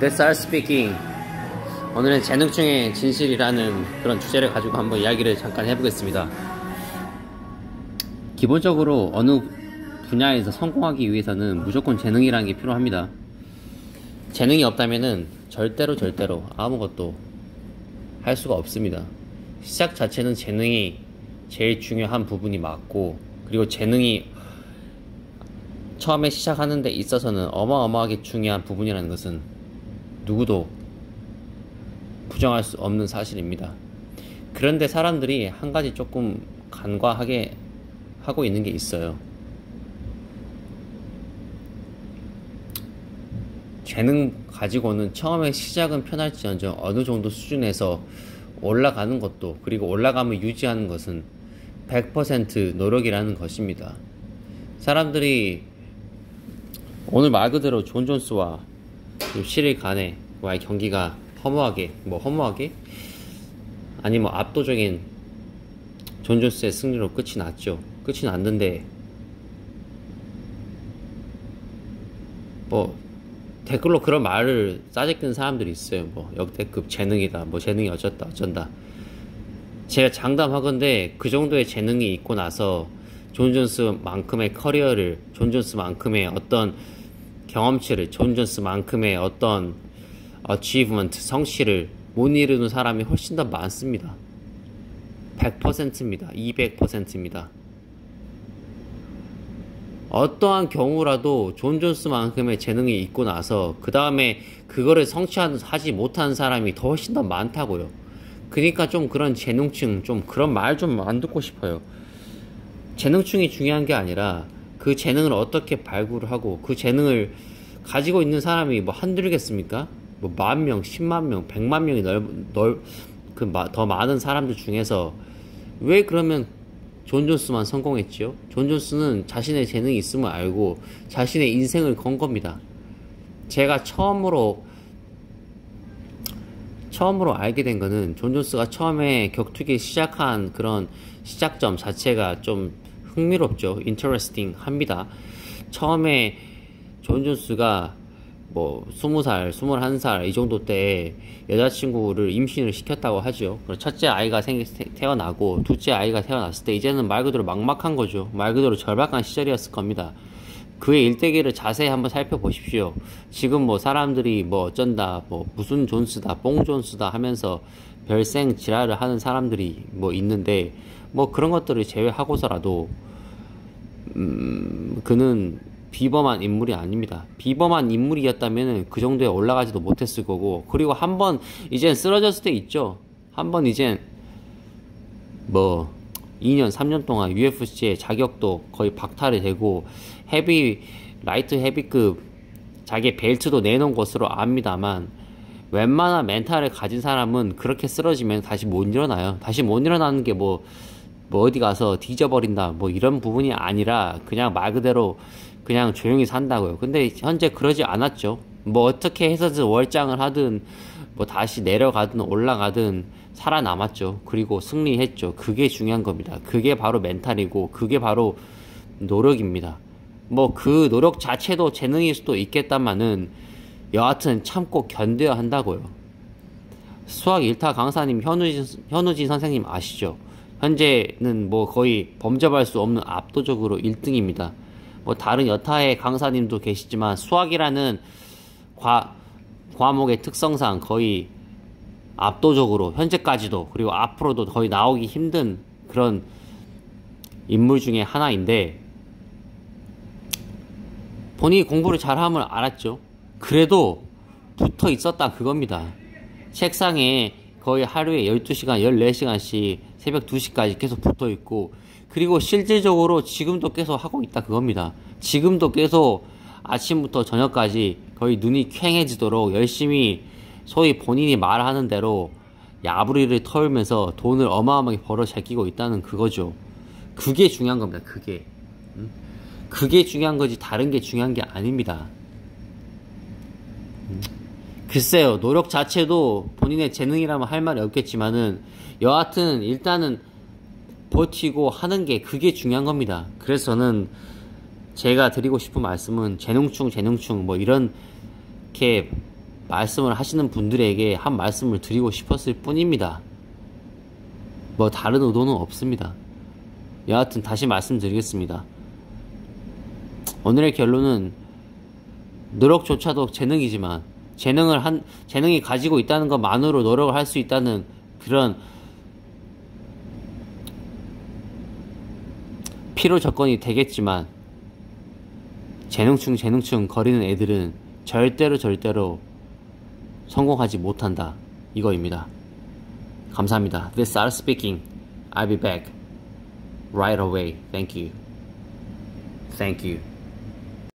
That's speaking. 오늘은 재능충의 진실이라는 그런 주제를 가지고 한번 이야기를 잠깐 해보겠습니다. 기본적으로 어느 분야에서 성공하기 위해서는 무조건 재능이라는 게 필요합니다. 재능이 없다면은 절대로 아무것도 할 수가 없습니다. 시작 자체는 재능이 제일 중요한 부분이 맞고, 그리고 재능이 처음에 시작하는 데 있어서는 어마어마하게 중요한 부분이라는 것은 누구도 부정할 수 없는 사실입니다. 그런데 사람들이 한 가지 조금 간과하게 하고 있는 게 있어요. 재능 가지고는 처음에 시작은 편할지언정 어느 정도 수준에서 올라가는 것도, 그리고 올라가면 유지하는 것은 100% 노력이라는 것입니다. 사람들이 오늘 말 그대로 존 존스와 시릴 가네와의 경기가 허무하게 아니 압도적인 존 존스의 승리로 끝이 났죠. 끝이 났는데 댓글로 그런 말을 싸제끼는 사람들이 있어요. 역대급 재능이다, 재능이 어쩐다. 제가 장담하건대 그 정도의 재능이 있고 나서 존 존스만큼의 커리어를, 존 존스만큼의 어떤 경험치를, 존 존스만큼의 어떤 achievement, 성취를 못 이루는 사람이 훨씬 더 많습니다. 100%입니다. 200%입니다. 어떠한 경우라도 존 존스만큼의 재능이 있고 나서 그 다음에 그거를 성취하지 못한 사람이 더 훨씬 더 많다고요. 그러니까 좀 그런 재능충, 좀 그런 말 좀 안 듣고 싶어요. 재능충이 중요한 게 아니라 그 재능을 어떻게 발굴을 하고 그 재능을 가지고 있는 사람이 한둘이겠습니까? 10,000명, 100,000명, 100만 명이 더 많은 사람들 중에서 왜 그러면 존 존스만 성공했지요? 존 존스는 자신의 재능이 있음을 알고 자신의 인생을 건 겁니다. 제가 처음으로 알게 된 거는 존 존스가 처음에 격투기 시작한 그런 시작점 자체가 좀 흥미롭죠. interesting 합니다. 처음에 존 존스가 20살, 21살 이 정도 때 여자친구를 임신을 시켰다고 하죠. 첫째 아이가 태어나고 둘째 아이가 태어났을 때 이제는 말 그대로 막막한 거죠. 말 그대로 절박한 시절이었을 겁니다. 그의 일대기를 자세히 한번 살펴보십시오. 지금 사람들이 어쩐다, 무슨 존스다, 뽕 존스다 하면서 별생 지랄을 하는 사람들이 있는데 그런 것들을 제외하고서라도 그는 비범한 인물이 아닙니다. 비범한 인물이었다면 그 정도에 올라가지도 못했을 거고, 그리고 한번 이젠 쓰러졌을 때 있죠. 한번 이젠 2년 3년 동안 UFC의 자격도 거의 박탈이 되고 라이트 헤비급 자기 벨트도 내놓은 것으로 압니다만, 웬만한 멘탈을 가진 사람은 그렇게 쓰러지면 다시 못 일어나요. 다시 못 일어나는 게 어디 가서 뒤져버린다 이런 부분이 아니라 그냥 말 그대로 그냥 조용히 산다고요. 근데 현재 그러지 않았죠. 어떻게 해서든 월장을 하든 다시 내려가든 올라가든 살아남았죠. 그리고 승리했죠. 그게 중요한 겁니다. 그게 바로 멘탈이고 그게 바로 노력입니다. 그 노력 자체도 재능일 수도 있겠다마는 여하튼 참고 견뎌야 한다고요. 수학 1타 강사님 현우진 선생님 아시죠? 현재는 거의 범접할 수 없는 압도적으로 1등입니다. 다른 여타의 강사님도 계시지만 수학이라는 과목의 특성상 거의 압도적으로 현재까지도, 그리고 앞으로도 거의 나오기 힘든 그런 인물 중에 하나인데, 본인이 공부를 잘함을 알았죠. 그래도 붙어 있었다 그겁니다. 책상에 거의 하루에 12시간, 14시간씩 새벽 2시까지 계속 붙어 있고, 그리고 실질적으로 지금도 계속 하고 있다 그겁니다. 지금도 계속 아침부터 저녁까지 거의 눈이 퀭해지도록 열심히 소위 본인이 말하는 대로 야부리를 털면서 돈을 어마어마하게 벌어 제끼고 있다는 그거죠. 그게 중요한 겁니다. 그게 중요한 거지 다른 게 중요한 게 아닙니다. 글쎄요, 노력 자체도 본인의 재능이라면 할 말이 없겠지만은 여하튼 일단은 버티고 하는 게 그게 중요한 겁니다. 그래서 저는 제가 드리고 싶은 말씀은 재능충 이렇게 말씀을 하시는 분들에게 한 말씀을 드리고 싶었을 뿐입니다. 뭐 다른 의도는 없습니다. 여하튼 다시 말씀드리겠습니다. 오늘의 결론은 노력조차도 재능이지만 재능이 가지고 있다는 것만으로 노력을 할 수 있다는 그런 필요 조건이 되겠지만 재능충 거리는 애들은 절대로 성공하지 못한다, 이거입니다. 감사합니다. This is Art speaking. I'll be back right away. Thank you.